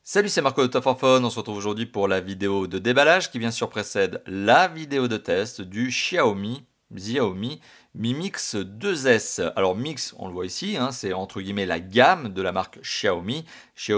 Salut, c'est Marco de Top for Phone. On se retrouve aujourd'hui pour la vidéo de déballage qui bien sûr précède la vidéo de test du Xiaomi Mi Mix 2S. Alors Mix, on le voit ici, hein, c'est entre guillemets la gamme de la marque Xiaomi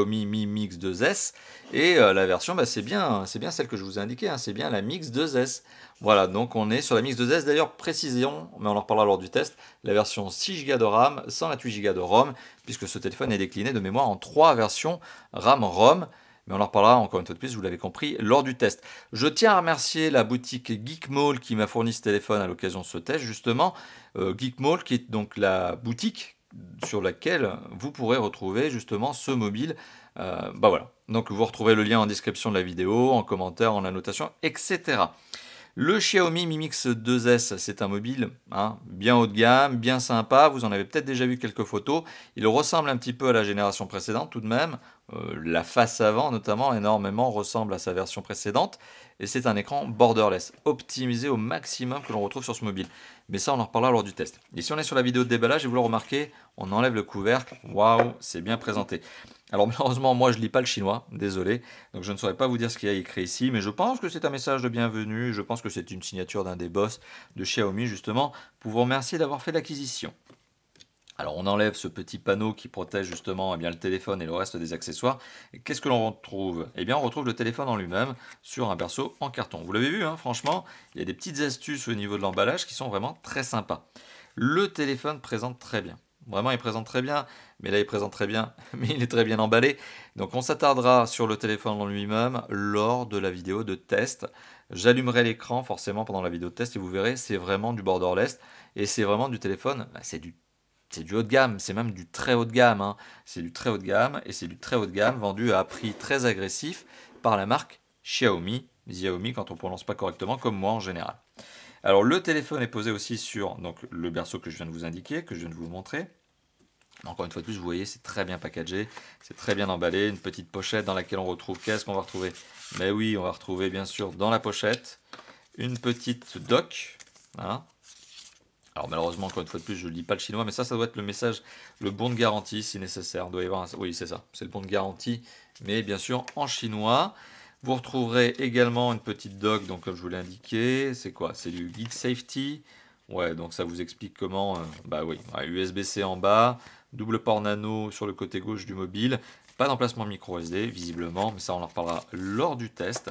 Mi Mix 2S. Et la version, c'est bien celle que je vous ai indiquée, hein, c'est bien la Mix 2S. Voilà, donc on est sur la Mix 2S. D'ailleurs, précision, mais on en reparlera lors du test, la version 6 Go de RAM, 128 Go de ROM, puisque ce téléphone est décliné de mémoire en 3 versions RAM-ROM. Mais on en reparlera encore une fois de plus, vous l'avez compris, lors du test. Je tiens à remercier la boutique Geekmall qui m'a fourni ce téléphone à l'occasion de ce test, justement. Geekmall qui est donc la boutique sur laquelle vous pourrez retrouver justement ce mobile. Voilà. Donc vous retrouvez le lien en description de la vidéo, en commentaire, en annotation, etc. Le Xiaomi Mi Mix 2S, c'est un mobile bien haut de gamme, bien sympa. Vous en avez peut-être déjà vu quelques photos. Il ressemble un petit peu à la génération précédente tout de même. La face avant notamment énormément ressemble à sa version précédente. Et c'est un écran borderless, optimisé au maximum que l'on retrouve sur ce mobile. Mais ça, on en reparlera lors du test. Et si on est sur la vidéo de déballage et vous le remarquez, on enlève le couvercle. Waouh, c'est bien présenté. Alors malheureusement, moi je lis pas le chinois, désolé, donc je ne saurais pas vous dire ce qu'il y a écrit ici, mais je pense que c'est un message de bienvenue, je pense que c'est une signature d'un des boss de Xiaomi justement, pour vous remercier d'avoir fait l'acquisition. Alors on enlève ce petit panneau qui protège justement le téléphone et le reste des accessoires. Et qu'est-ce que l'on retrouve? Eh bien on retrouve le téléphone en lui-même sur un berceau en carton. Vous l'avez vu, franchement, il y a des petites astuces au niveau de l'emballage qui sont vraiment très sympas. Le téléphone présente très bien. Vraiment, il présente très bien, mais là, il présente très bien, mais il est très bien emballé. Donc, on s'attardera sur le téléphone en lui-même lors de la vidéo de test. J'allumerai l'écran forcément pendant la vidéo de test et vous verrez, c'est vraiment du borderless et c'est vraiment du téléphone, c'est du haut de gamme, c'est même du très haut de gamme. C'est du très haut de gamme et c'est du très haut de gamme vendu à prix très agressif par la marque Xiaomi quand on ne prononce pas correctement, comme moi en général. Alors le téléphone est posé aussi sur le berceau que je viens de vous indiquer, que je viens de vous montrer. Encore une fois de plus, vous voyez, c'est très bien packagé, c'est très bien emballé, une petite pochette dans laquelle on retrouve, qu'est-ce qu'on va retrouver? Mais oui, on va retrouver bien sûr dans la pochette une petite dock. Alors malheureusement, encore une fois de plus, je ne lis pas le chinois, mais ça doit être le message, le bon de garantie si nécessaire. Doit y avoir oui, c'est ça, c'est le bon de garantie, mais bien sûr en chinois. Vous retrouverez également une petite dock, donc comme je vous l'ai indiqué, c'est quoi? C'est du guide safety. Ouais, donc ça vous explique comment, USB-C en bas, double port nano sur le côté gauche du mobile, pas d'emplacement micro SD visiblement, mais ça on en reparlera lors du test.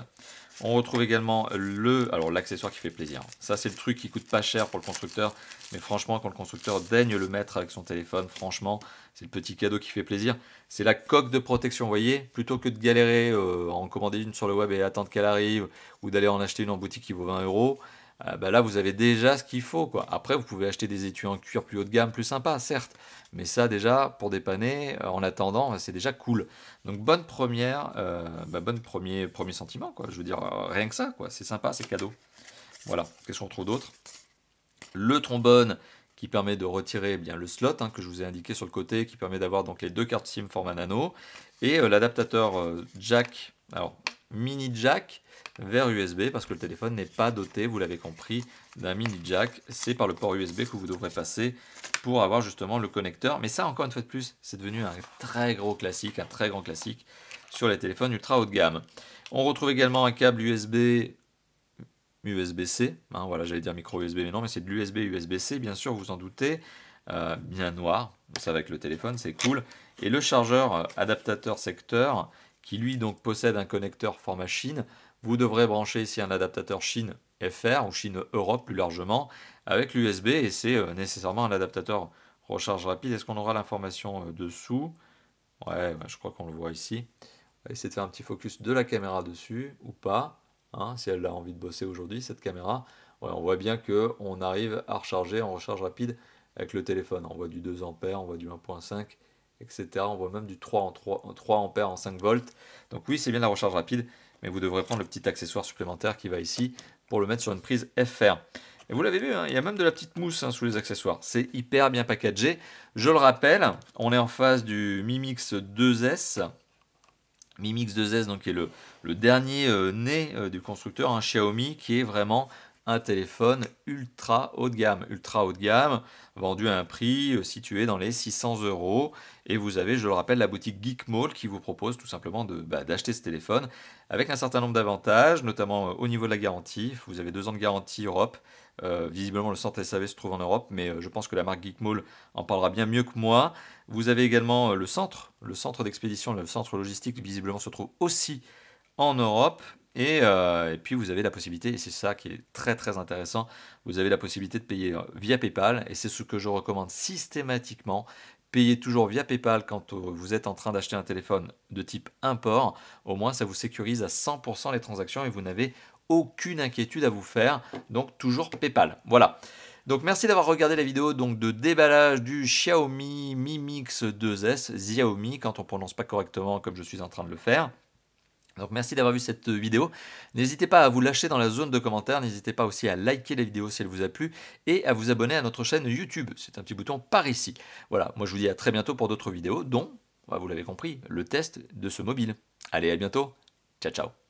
On retrouve également l'accessoire qui fait plaisir. Ça c'est le truc qui coûte pas cher pour le constructeur, mais franchement quand le constructeur daigne le mettre avec son téléphone, franchement c'est le petit cadeau qui fait plaisir. C'est la coque de protection, vous voyez, plutôt que de galérer en commander une sur le web et attendre qu'elle arrive, ou d'aller en acheter une en boutique qui vaut 20 euros. Là vous avez déjà ce qu'il faut, quoi. Après vous pouvez acheter des étuis en cuir plus haut de gamme, plus sympa certes, mais ça déjà pour dépanner en attendant c'est déjà cool. Donc bonne première, premier sentiment, quoi. Je veux dire rien que ça, quoi. C'est sympa, c'est cadeau. Voilà. Qu'est-ce qu'on trouve d'autre? Le trombone qui permet de retirer le slot que je vous ai indiqué sur le côté, qui permet d'avoir donc les deux cartes SIM format nano et l'adaptateur jack, alors mini jack vers USB parce que le téléphone n'est pas doté, vous l'avez compris, d'un mini jack. C'est par le port USB que vous devrez passer pour avoir justement le connecteur. Mais ça, encore une fois de plus, c'est devenu un très gros classique, un très grand classique sur les téléphones ultra haut de gamme. On retrouve également un câble USB-C, voilà, j'allais dire micro USB, mais non, mais c'est de l'USB USB-C, bien sûr, vous en doutez, bien noir, ça va avec le téléphone, c'est cool. Et le chargeur adaptateur secteur, qui lui donc possède un connecteur format Chine. Vous devrez brancher ici un adaptateur Chine FR ou Chine Europe plus largement avec l'USB et c'est nécessairement un adaptateur recharge rapide. Est-ce qu'on aura l'information dessous? Ouais, je crois qu'on le voit ici. On va essayer de faire un petit focus de la caméra dessus ou pas, si elle a envie de bosser aujourd'hui cette caméra. Ouais, on voit bien qu'on arrive à recharger en recharge rapide avec le téléphone. On voit du 2 ampères, on voit du 1.5, etc. On voit même du 3 ampères en 5 volts. Donc oui, c'est bien la recharge rapide, mais vous devrez prendre le petit accessoire supplémentaire qui va ici pour le mettre sur une prise FR. Et vous l'avez vu, il y a même de la petite mousse sous les accessoires. C'est hyper bien packagé. Je le rappelle, on est en face du Mi Mix 2S. Mi Mix 2S donc, qui est le dernier né du constructeur, un Xiaomi, qui est vraiment un téléphone ultra haut de gamme. Ultra haut de gamme, vendu à un prix situé dans les 600 €. Et vous avez, je le rappelle, la boutique Geekmall qui vous propose tout simplement d'acheter ce téléphone avec un certain nombre d'avantages, notamment au niveau de la garantie. Vous avez 2 ans de garantie Europe. Visiblement, le centre SAV se trouve en Europe, mais je pense que la marque Geekmall en parlera bien mieux que moi. Vous avez également le centre d'expédition, le centre logistique, visiblement se trouve aussi en Europe. Et puis vous avez la possibilité, et c'est ça qui est très très intéressant, vous avez la possibilité de payer via PayPal, et c'est ce que je recommande systématiquement. Payez toujours via PayPal quand vous êtes en train d'acheter un téléphone de type import. Au moins, ça vous sécurise à 100% les transactions et vous n'avez aucune inquiétude à vous faire. Donc, toujours PayPal. Voilà. Donc, merci d'avoir regardé la vidéo donc, de déballage du Xiaomi Mi Mix 2S, Xiaomi, quand on ne prononce pas correctement comme je suis en train de le faire. Donc merci d'avoir vu cette vidéo. N'hésitez pas à vous lâcher dans la zone de commentaires, n'hésitez pas aussi à liker la vidéo si elle vous a plu et à vous abonner à notre chaîne YouTube. C'est un petit bouton par ici. Voilà, moi je vous dis à très bientôt pour d'autres vidéos, dont, vous l'avez compris, le test de ce mobile. Allez, à bientôt. Ciao, ciao.